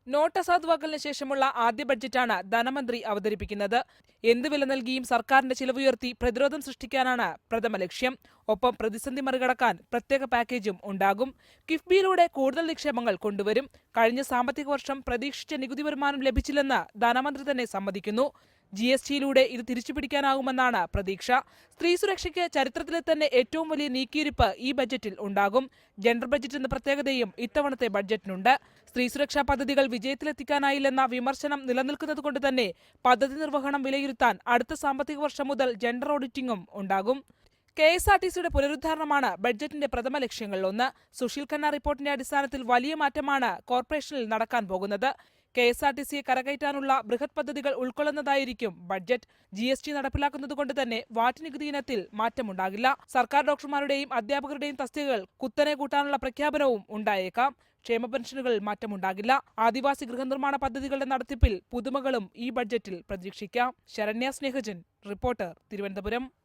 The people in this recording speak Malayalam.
നോട്ട് അസാധുവാക്കലിന് ശേഷമുള്ള ആദ്യ ബഡ്ജറ്റാണ് ധനമന്ത്രി അവതരിപ്പിക്കുന്നത്. എന്ത് വില നൽകിയും സർക്കാരിന്റെ ചിലവുയർത്തി പ്രതിരോധം സൃഷ്ടിക്കാനാണ് പ്രഥമ ലക്ഷ്യം. ഒപ്പം പ്രതിസന്ധി മറികടക്കാൻ പ്രത്യേക പാക്കേജും ഉണ്ടാകും. കിഫ്ബിയിലൂടെ കൂടുതൽ നിക്ഷേപങ്ങൾ കൊണ്ടുവരും. കഴിഞ്ഞ സാമ്പത്തിക വർഷം പ്രതീക്ഷിച്ച നികുതി വരുമാനം ലഭിച്ചില്ലെന്ന് ധനമന്ത്രി തന്നെ സമ്മതിക്കുന്നു. GSTയിലൂടെ ഇത് തിരിച്ചുപിടിക്കാനാകുമെന്നാണ് പ്രതീക്ഷ. സ്ത്രീ സുരക്ഷയ്ക്ക് ചരിത്രത്തിലെ തന്നെ ഏറ്റവും വലിയ നീക്കിയിരിപ്പ് ഈ ബജറ്റിൽ ഉണ്ടാകും. ജെൻഡർ ബജറ്റ് എന്ന പ്രത്യേകതയും ഇത്തവണത്തെ ബജറ്റിനുണ്ട്. സ്ത്രീ സുരക്ഷാ പദ്ധതികൾ വിജയത്തിലെത്തിക്കാനായില്ലെന്ന വിമർശനം നിലനിൽക്കുന്നതുകൊണ്ട് തന്നെ പദ്ധതി നിർവഹണം വിലയിരുത്താൻ അടുത്ത സാമ്പത്തിക വർഷം മുതൽ ജെൻഡർ ഓഡിറ്റിംഗും ഉണ്ടാകും. KSRTCയുടെ പുനരുദ്ധാരണമാണ് ബഡ്ജറ്റിന്റെ പ്രഥമ ലക്ഷ്യങ്ങളിലൊന്ന്. സുശീൽ ഖന്ന റിപ്പോർട്ടിന്റെ അടിസ്ഥാനത്തിൽ വലിയ മാറ്റമാണ് കോർപ്പറേഷനിൽ നടക്കാൻ പോകുന്നത്. KSRTCയെ കരകയറ്റാനുള്ള ബൃഹത് പദ്ധതികൾ ഉൾക്കൊള്ളുന്നതായിരിക്കും ബഡ്ജറ്റ്. GST നടപ്പിലാക്കുന്നതുകൊണ്ട് തന്നെ വാറ്റ് നികുതി ഇനത്തിൽ മാറ്റമുണ്ടാകില്ല. സർക്കാർ ഡോക്ടർമാരുടെയും അധ്യാപകരുടെയും തസ്തികകൾ കുത്തനെ കൂട്ടാനുള്ള പ്രഖ്യാപനവും ഉണ്ടായേക്കാം. ക്ഷേമ പെൻഷനുകളിൽ മാറ്റമുണ്ടാകില്ല. ആദിവാസി ഗൃഹനിർമ്മാണ പദ്ധതികളുടെ നടത്തിപ്പിൽ പുതുമകളും ഈ ബഡ്ജറ്റിൽ പ്രതീക്ഷിക്കാം. ശരണ്യ സ്നേഹജൻ, റിപ്പോർട്ടർ, തിരുവനന്തപുരം.